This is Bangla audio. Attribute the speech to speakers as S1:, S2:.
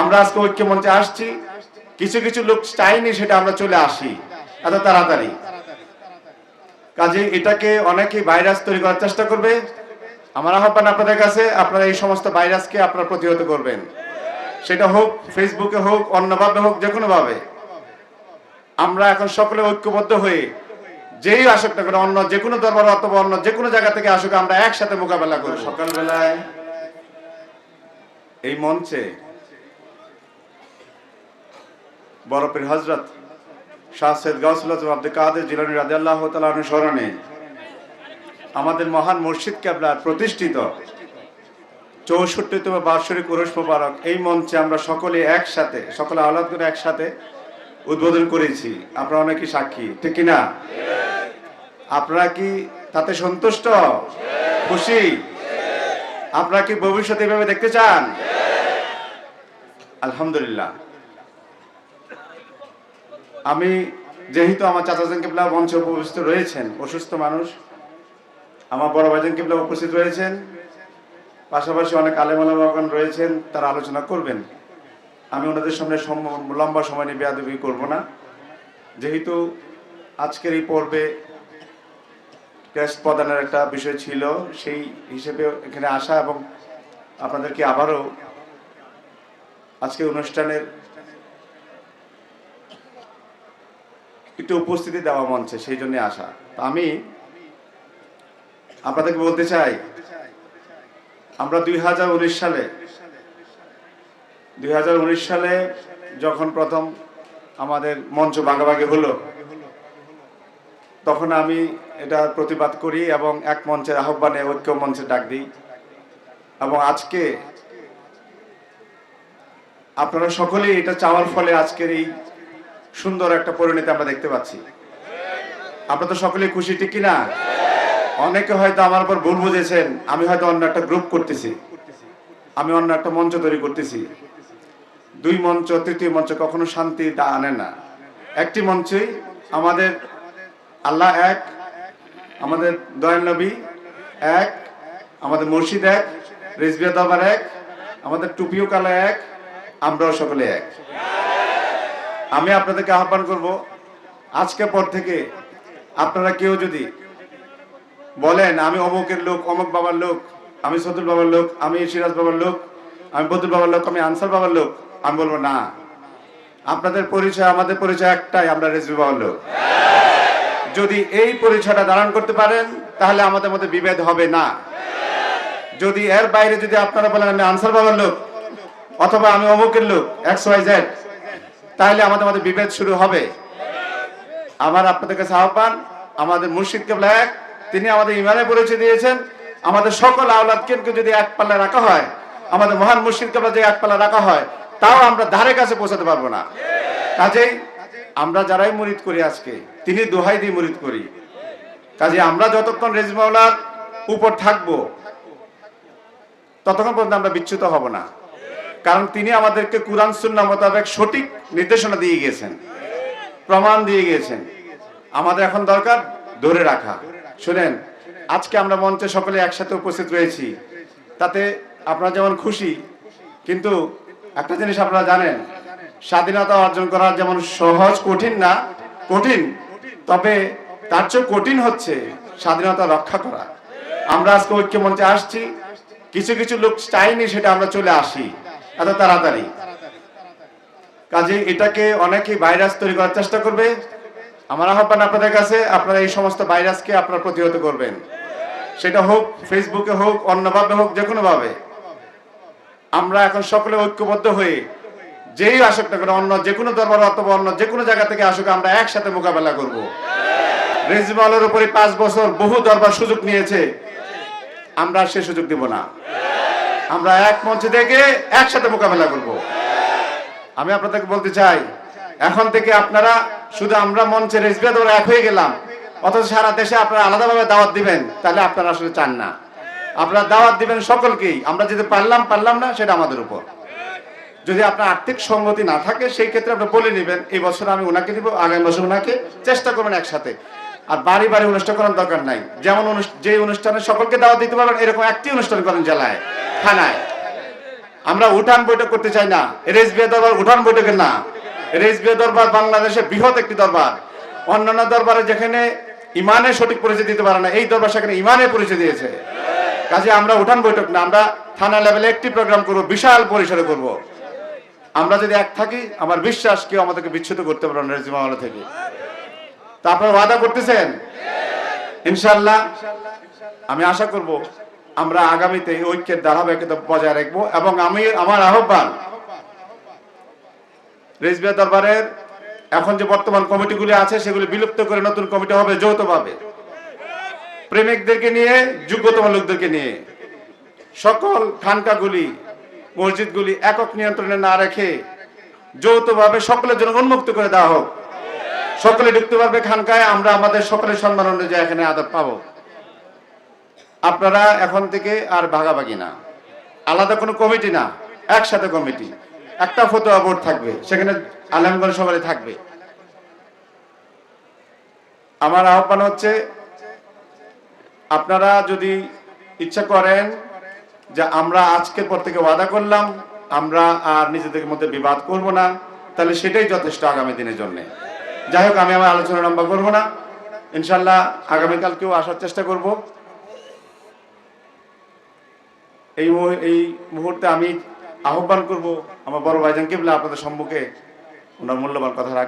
S1: আমরা আজকে ঐক্য মঞ্চে আসছি, কিছু কিছু লোক চাইনি সেটা আমরা চলে আসি এত তাড়াতাড়ি। কাজে এটাকে অনেকেই ভাইরাস তৈরি করার চেষ্টা করবে। আমার আহ্বান আপনাদের কাছে, আপনারা এই সমস্ত ভাইরাসকে আপনারা প্রতিহত করবেন, সেটা হোক ফেসবুকে হোক, অন্যভাবে হোক, যে কোনো ভাবে। আমরা এখন সকলে ঐক্যবদ্ধ হয়ে যেই আসুক না কেন, অন্য যে কোনো দরবার অথবা অন্য যে কোনো জায়গা থেকে আসুক, আমরা একসাথে মোকাবেলা করি। সকালবেলায় এই মঞ্চে বরফের হযরত শাহ সৈয়দ গাউসুল আজম আব্দুল কাদের জিলানী রাদিয়াল্লাহু তাআলা অনুসরণে আমাদের মহান মুর্শিদ কেবলার প্রতিষ্ঠিত 64তম বার্ষিক উরুস মোবারক এই মঞ্চে আমরা সকলে একসাথে, সকল আওলাদ করে একসাথে উদ্বোধন করেছি। আপনারা অনেকেই সাক্ষী, ঠিক কিনা? আপনারা কি তাতে সন্তুষ্ট, খুশি? আপনারা কি ভবিষ্যতে এভাবে দেখতে চান? আলহামদুলিল্লাহ। আমি যেহেতু আমার চাচাজান কেবলা মঞ্চে উপস্থিত রয়েছেন, অসুস্থ মানুষ, আমার বড় ভাইজান কেবলা উপস্থিত রয়েছেন, পাশাপাশি অনেক আলেম ওলামাগণ রয়েছেন, তারা আলোচনা করবেন। আমি ওনাদের সামনে লম্বা সময় নিয়ে বেয়াদবি করব না। যেহেতু আজকের এই পর্বে ক্রেস্ট প্রদানের একটা বিষয় ছিল, সেই হিসেবে এখানে আসা এবং আপনাদেরকে আবারও আজকে অনুষ্ঠানের একটু উপস্থিতি দেওয়া মঞ্চে, সেই জন্য আসা। তো আমি আপনাদেরকে বলতে চাই, আমরা 2019 সালে যখন প্রথম আমাদের মঞ্চ ভাগাভাগি হলো, তখন আমি এটা প্রতিবাদ করি এবং এক মঞ্চের আহ্বানে ঐক্য মঞ্চে ডাক দিই। এবং আজকে আপনারা সকলেই এটা চাওয়ার ফলে আজকের এই সুন্দর একটা পরিণতি আমরা দেখতে পাচ্ছি। আপনারা তো সকলেই খুশি, ঠিক কিনা? অনেকে হয়তো আমার উপর ভুল বুঝেছেন, আমি হয়তো অন্য একটা গ্রুপ করতেছি, আমি অন্য একটা মঞ্চ তৈরি করতেছি। দুই মঞ্চ, তৃতীয় মঞ্চ কখনো শান্তি আনে না। একটি মঞ্চেই আমাদের আল্লাহ এক, আমাদের দয়াল নবী এক, আমাদের মুর্শিদ এক, রিজভিয়া দরবার এক, আমাদের টুপিও কালা এক, আমরাও সকলে এক। আমি আপনাদেরকে আহ্বান করব, আজকের পর থেকে আপনারা কেউ যদি বলেন আমি অমুকের লোক, অমুক বাবার লোক, আমি সদুল বাবার লোক, আমি সিরাজ বাবার লোক, আমি বদুল বাবার লোক, আমি আনসার বাবার লোক, আমি বলবো না, আপনাদের পরিচয় আমাদের পরিচয় একটাই, আমরা রেজভি বাবার লোক। যদি এই পরিচয়টা ধারণ করতে পারেন তাহলে আমাদের মধ্যে বিভেদ হবে না। যদি এর বাইরে যদি আপনারা বলেন আমি আনসার বাবার লোক অথবা আমি অমুকের লোক XYZ, তাহলে আমাদের মধ্যে বিভেদ শুরু হবে। আমার আপনাদের কাছে আহ্বান, আমাদের মুর্শিদ কেবলা এক, তিনি আমাদের ইমানের পরিচয় দিয়েছেন। আমাদের সকল আওলাদকে যদি এক পাল্লা রাখা হয়, আমাদের মহান মুর্শিদ কেবলা যে এক পাল্লা রাখা হয়, তাও আমরা ধারে কাছে পৌঁছাতে পারবো না। কাজেই আমরা যারাই মুরিদ করি, আজকে তিনি দোহাই দিয়ে মুরিদ করি। কাজে আমরা যতক্ষণ রেজভি মাওলার উপর থাকবো, ততক্ষণ পর্যন্ত আমরা বিচ্যুত হব না। কারণ তিনি আমাদেরকে কুরআন সুন্নাহ মোতাবেক সঠিক নির্দেশনা দিয়ে গিয়েছেন, প্রমাণ দিয়ে গিয়েছেন। আমাদের এখন দরকার ধরে রাখা। শুনেন, আজকে আমরা মঞ্চে সকলে একসাথে উপস্থিত রয়েছি, তাতে আপনারা যেমন খুশি, কিন্তু একটা জিনিস আপনারা জানেন, স্বাধীনতা অর্জন করা যেমন সহজ, কঠিন না, কঠিন, তবে তার চেয়ে কঠিন হচ্ছে স্বাধীনতা রক্ষা করা। আমরা আজকে ঐক্য মঞ্চে আসছি, কিছু কিছু লোক চাইনি সেটা আমরা চলে আসি এত তাড়াতাড়ি। কাজে এটাকে অনেকেই ভাইরাস তৈরি করার চেষ্টা করবে। আমার আহ্বান আপনাদের কাছে, আপনারা এই সমস্ত ভাইরাসকে আপনারা প্রতিহত করবেন, সেটা হোক ফেসবুকে হোক, অন্যভাবে হোক, যে কোনো ভাবে। আমরা এখন সকলে ঐক্যবদ্ধ হয়ে যেই আসুক না কেন, অন্য যে কোনো দরবার অথবা অন্য যে কোনো জায়গা থেকে আসুক, আমরা একসাথে মোকাবেলা করব। রেজভি মাওলার উপরে 5 বছর বহু দরবার সুযোগ নিয়েছে, আমরা সে সুযোগ দিব না। আমরা এক মঞ্চে থেকে একসাথে মোকাবেলা করব। আমি আপনাদেরকে বলতে চাই, এখন থেকে আপনারা শুধু আমরা মঞ্চে রেজভি দরবার এক হয়ে গেলাম, অথচ সারা দেশে আপনারা আলাদাভাবে দাওয়াত দিবেন, তাহলে আপনারা আসলে চান না। আপনারা দাওয়াত দিবেন সকলকেই, আমরা যদি পারলাম না, সেটা আমাদের উপর। যদি আপনার আর্থিক সঙ্গতি না থাকে, সেই ক্ষেত্রে আপনি বলে নেবেন এই বছর আমি ওনাকে দিব, আগামী বছর ওনাকে, চেষ্টা করবেন একসাথে। আর বাড়ি বাড়ি অনুষ্ঠান করার দরকার নাই। যেমন যে অনুষ্ঠানে সকলকে দাওয়াত দিতে পারবেন, এরকম একটি অনুষ্ঠান করেন জেলায়, থানায়। আমরা উঠান বৈঠক করতে চাই না। রেজবিয়া দরবার উঠান বৈঠকের না। রেজবিয়া দরবার বাংলাদেশের বৃহৎ একটি দরবার। অন্যান্য দরবারে যেখানে ইমানের সঠিক পরিচয় দিতে পারে না, এই দরবার সেখানে ইমানের পরিচয় দিয়েছে। কাজে আমরা উঠান বৈঠক না, আমরা থানা লেভেলে একটি প্রোগ্রাম করব, বিশাল পরিসরে করব। আমরা যদি এক থাকি, আমার বিশ্বাস কেউ আমাদেরকে বিচ্ছুত করতে পারবে না রেজবিয়া মামলা থেকে। তা আপনারা ওয়াদা করতেছেন? ইনশাআল্লাহ আমি আশা করব আমরা আগামীতে এই ঐক্যের ধারাবাহিকতা বজায় রাখবো। এবং আমার আহ্বান, রেজবিয়া দরবারের এখন যে বর্তমান কমিটিগুলি আছে সেগুলি বিলুপ্ত করে নতুন কমিটি হবে যৌথভাবে, প্রেমিকদেরকে নিয়ে, যোগ্যতম লোকদেরকে নিয়ে। সকল খানকাগুলি, মসজিদগুলি একক নিয়ন্ত্রণে না রেখে যৌথভাবে সকলের জন্য উন্মুক্ত করে দেওয়া হোক। সকলে ঢুকতে পারবে খানকায়, আমরা আমাদের সকলের সম্মান অনুযায়ী এখানে আদব পাবো। আপনারা এখন থেকে আর ভাগাভাগি না, আলাদা কোনো কমিটি না, একসাথে কমিটি। একটা ফতোয়া বোর্ড থাকবে, সেখানে আলেমগণ সবাই থাকবে। আমার আহ্বান হচ্ছে, আপনারা যদি ইচ্ছা করেন যে আমরা আজকের পর থেকে ওয়াদা করলাম আমরা আর নিজেদের মধ্যে বিবাদ করব না, তাহলে সেটাই যথেষ্ট আগামী দিনের জন্য। যাই হোক, আমি আমার আলোচনা লম্বা করব না। ইনশাল্লাহ আগামীকালকেও আসার চেষ্টা করব। এই মুহূর্তে আমি আহ্বান করব আমার বড় ভাইজান কিবলা আপনাদের সম্মুখে ওনার মূল্যবান কথা রাখবেন।